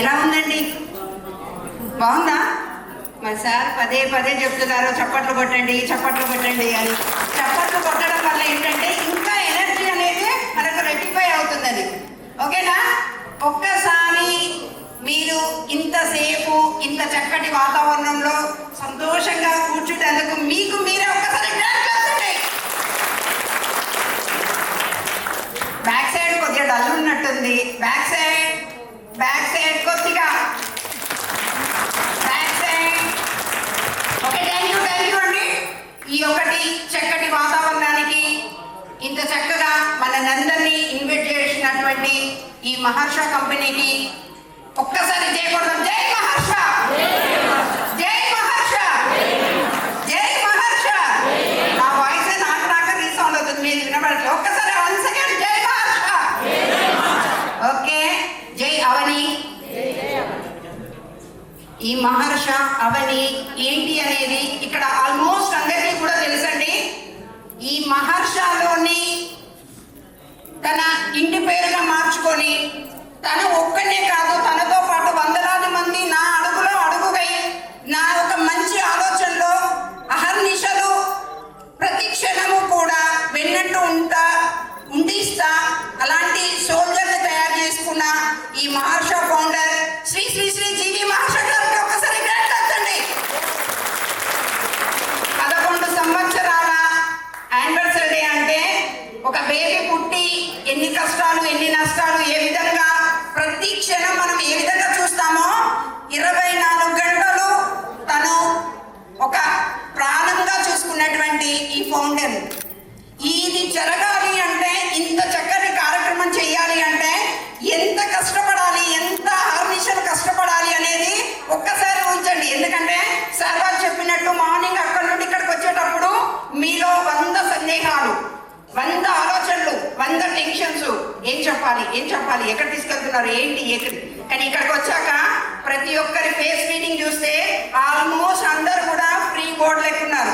ఎలా ఉందండి? బాగుందా? మరి సార్ పదే పదే చెప్తున్నారు చప్పట్లు కొట్టండి చప్పట్లు కొట్టండి అని. చప్పట్లు కొట్టడం వల్ల ఏంటంటే ఇంకా ఎనర్జీ అనేది మనకు రెక్టిఫై అవుతుందని. ఓకేనా? ఒక్కసారి మీరు ఇంతసేపు ఇంత చక్కటి వాతావరణంలో సంతోషంగా కూర్చుంటేందుకు మీకు మీరే ఒక్కసారి బ్యాక్ సైడ్ కొద్దిగా డల్ ఉన్నట్టుంది. బ్యాక్ సైడ్ కొద్దిగా back side. Okay, thank you అండి. ఈ ఒకటి చక్కటి వాతావరణానికి ఇంత చక్కగా మనందరినీ ఇన్వైట్ చేసినటువంటి ఈ మహర్ష కంపెనీకి ఒక్కసారి చేయకూడదు. జై మహర్ష, జై మహర్ష, జై మహర్ష. నా వాయిస్ నాకు రీసౌండ్ అవుతుంది, మీరు వినబడట్లేదు. ఒక్కసారి వన్ సెకండ్, జై మహర్ష. ఓకే, జై అవని. ఈ మహర్ష అవని ఏంటి అనేది ఇక్కడ ఆల్మోస్ట్ అందరికీ కూడా తెలుసండి. ఈ మహర్షలోని తన ఇంటి పేరుగా మార్చుకొని తను ఒక్కనే కాదు, తనతో పాటు వందలాది మంది నా అడుగులో అడుగువై నా ఒక మంచి ఆలోచనలో అహర్నిశలు ప్రతి క్షణము కూడా వెన్నట్టు ఉండిస్తా అలాంటి సోల్జర్ని తయారు చేసుకున్న ఈ మహర్ష ఫౌండర్ శ్రీ శ్రీ శ్రీ జీవి మహర్ష గారికి ఒకసారి గ్రాండ్ అవుతుంది. 11 సంవత్సరాల యానివర్సరీ అంటే ఒక బేబీ పుట్టి ఎన్ని కష్టాలు ఎన్ని నష్టాలు ఏ విధంగా ప్రతి క్షణం మనం ఏ విధంగా చూస్తామో 24 గంటలు తను ఒక ప్రాణంగా చూసుకున్నటువంటి ఈ ఫౌండర్. ఇది జరగాలి అంటే, ఇంత చక్కని కార్యక్రమం చేయాలి అంటే ఎంత కష్టపడాలి, ఎంత ఆర్మిషన్ కష్టపడాలి అనేది ఒక్కసారి ఊహించండి. ఎందుకంటే సార్ వాళ్ళు చెప్పినట్టు మార్నింగ్ అక్కడ నుండి ఇక్కడికి వచ్చేటప్పుడు మీలో 100 సందేహాలు, 100 ఆలోచనలు, 100 టెన్షన్స్. ఏం చెప్పాలి, ఎక్కడ తీసుకెళ్తున్నారు, ఏంటి ఎక్కడ. కానీ ఇక్కడికి వచ్చాక ప్రతి ఒక్కరి ఫేస్ రీడింగ్ చూస్తే ఆల్మోస్ట్ అందరు కూడా ఫ్రీ బోర్డు లెక్కున్నారు.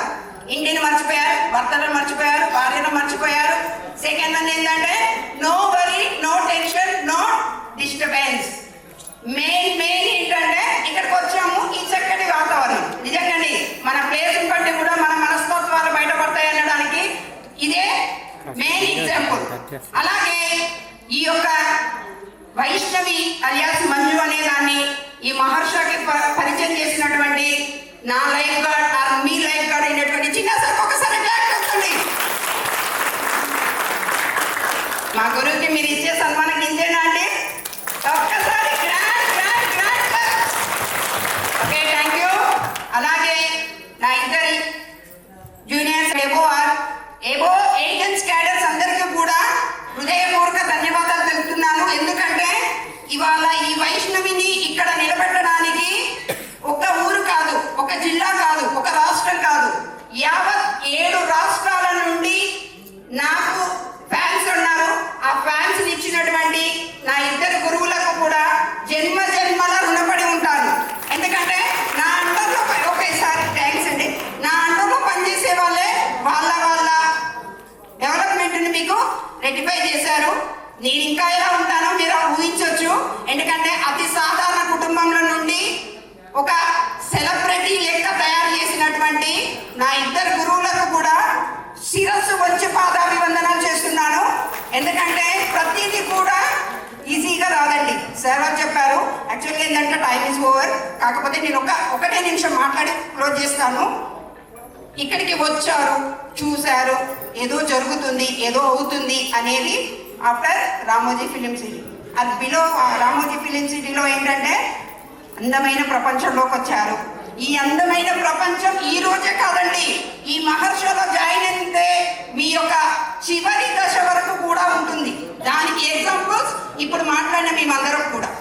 ఇంటిని మర్చిపోయారు, భర్తలను మర్చిపోయారు, భార్యను మర్చిపోయారు. సెకండ్ వన్ ఏంటంటే no worry, no tension, no disturbance. Main ఏంటంటే ఇక్కడికి వచ్చాము ఈ చక్కటి వాతావరణం. నిజంగానే మన ప్లేస్ బట్టి కూడా మన మనస్తత్వాలు బయటపడతాయి అనడానికి ఇదే మెయిన్ ఎగ్జాంపుల్. అలాగే ఈ యొక్క వైష్ణవి అలియాస్ మంజు అనే దాన్ని ఈ మహర్షకి పరిచయం చేసినటువంటి నా లైఫ్ గార్డ్ ఆర్ మీ లైఫ్ గార్డ్ అయినటువంటి చిన్న సార్ ఒకసారి క్లాప్ చేస్తుంది. మా గురువుకి మీరు ఇచ్చే సన్మానం ఇంతేనా అండి? ఒక్కసారి ఓకే, థ్యాంక్ యూ. అలాగే నా ఇద్దరి జూనియర్స్ ఏవో ఏజెంట్స్ క్యాడర్స్ అందరికీ కూడా హృదయపూర్వక ధన్యవాదాలు తెలుపుతున్నాను. ఎందుకంటే ఇవాళ ఈ వైష్ణవిని ఇక్కడ నిలబెట్టడానికి ఒక ఊరు కాదు, ఒక జిల్లా కాదు, ఒక రాష్ట్రం కాదు, యావత్ 7 రాష్ట్రాల నుండి నాకు ఫ్యాన్స్ ఉన్నారు. ఆ ఫ్యాన్స్ ఇచ్చినటువంటి నా ఇద్దరు గురువులకు కూడా జన్మ జన్మల రుణపడి ఉంటాను. ఎందుకంటే నా అండర్లో ఒకేసారి థ్యాంక్స్ అండి. నా అండర్లో పనిచేసే వాళ్ళే వాళ్ళ డెవలప్మెంట్ని మీకు రెటిఫై చేశారు. నేను ఇంకా ఎలా ఉంటానో మీరు ఊహించవచ్చు. ఎందుకంటే అతి సాధారణ కుటుంబంలో నుండి ఒక సెలబ్రిటీ లెక్క తయారు చేసినటువంటి నా ఇద్దరు గురువులకు కూడా శిరస్సు వచ్చి పాదాభివందనాలు చేస్తున్నాను. ఎందుకంటే ప్రతిదీ కూడా ఈజీగా రాదండి. సార్ వాళ్ళు చెప్పారు. యాక్చువల్గా ఏంటంటే టైం ఇస్ ఓవర్. కాకపోతే నేను ఒకటే నిమిషం మాట్లాడి క్లోజ్ చేస్తాను. ఇక్కడికి వచ్చారు, చూశారు, ఏదో జరుగుతుంది, ఏదో అవుతుంది అనేది ఆఫ్టర్ రామోజీ ఫిలిం సిటీ. అది బిలో రామోజీ ఫిలిం సిటీలో ఏంటంటే అందమైన ప్రపంచంలోకి వచ్చారు. ఈ అందమైన ప్రపంచం ఈ రోజే కాదండి, ఈ మహర్షిలో జాయిన్ అయితే మీ యొక్క చివరి దశ వరకు కూడా ఉంటుంది. దానికి ఎగ్జాంపుల్స్ ఇప్పుడు మాట్లాడిన మేమందరం కూడా.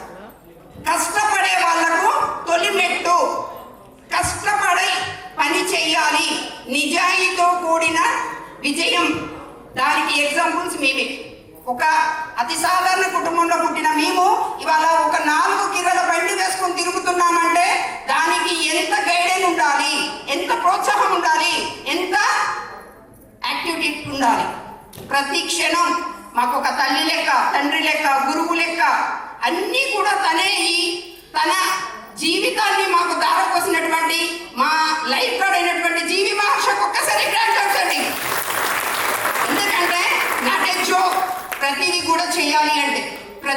కష్టపడే వాళ్లకు తొలి మెట్టు, కష్టపడి పని చెయ్యాలి, నిజాయితీతో కూడిన విజయం. దానికి ఎగ్జాంపుల్స్ మేమే. ఒక అతి సాధారణ కుటుంబంలో పుట్టిన మేము ఇవాళ ఒక 4 గిర్రల బండి వేసుకొని తిరుగుతున్నామంటే దానికి ఎంత గైడెన్స్ ఉండాలి, ఎంత ప్రోత్సాహం ఉండాలి, ఎంత యాక్టివిటీ ఉండాలి. ప్రతి క్షణం మాకు ఒక తల్లి లెక్క, తండ్రి లెక్క, గురువు లెక్క అన్నీ కూడా తనే ఈ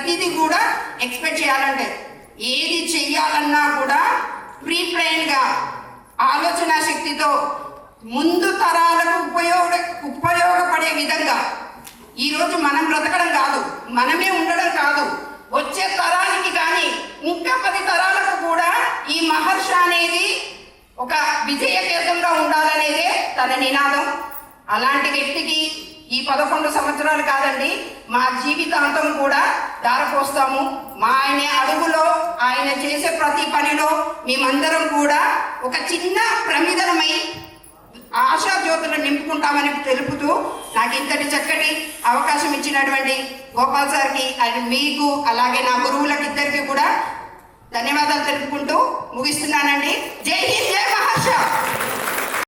ప్రతిదీ కూడా ఎక్స్పెక్ట్ చేయాలంటే ఏది చెయ్యాలన్నా కూడా ప్రీ ప్లాన్గా ఆలోచన శక్తితో ముందు తరాలకు ఉపయోగపడే విధంగా ఈరోజు మనం బ్రతకడం కాదు, మనమే ఉండడం కాదు, వచ్చే తరానికి కానీ ఇంకా 10 తరాలకు కూడా ఈ మహర్షి అనేది ఒక విజయకేతంగా ఉండాలనేదే తన నినాదం. అలాంటి వ్యక్తికి ఈ 11 సంవత్సరాలు కాదండి, మా జీవితాంతం కూడా దారపోస్తాము. మా ఆయన అడుగులో ఆయన చేసే ప్రతి పనిలో మేమందరం కూడా ఒక చిన్న ప్రమిదనమై ఆశా జ్యోతులను నింపుకుంటామని తెలుపుతూ నాకు ఇంతటి చక్కటి అవకాశం ఇచ్చినటువంటి గోపాల్ సార్కి అండ్ మీకు అలాగే నా గురువులకి ఇద్దరికి కూడా ధన్యవాదాలు తెలుపుకుంటూ ముగిస్తున్నానండి. జై హింద్.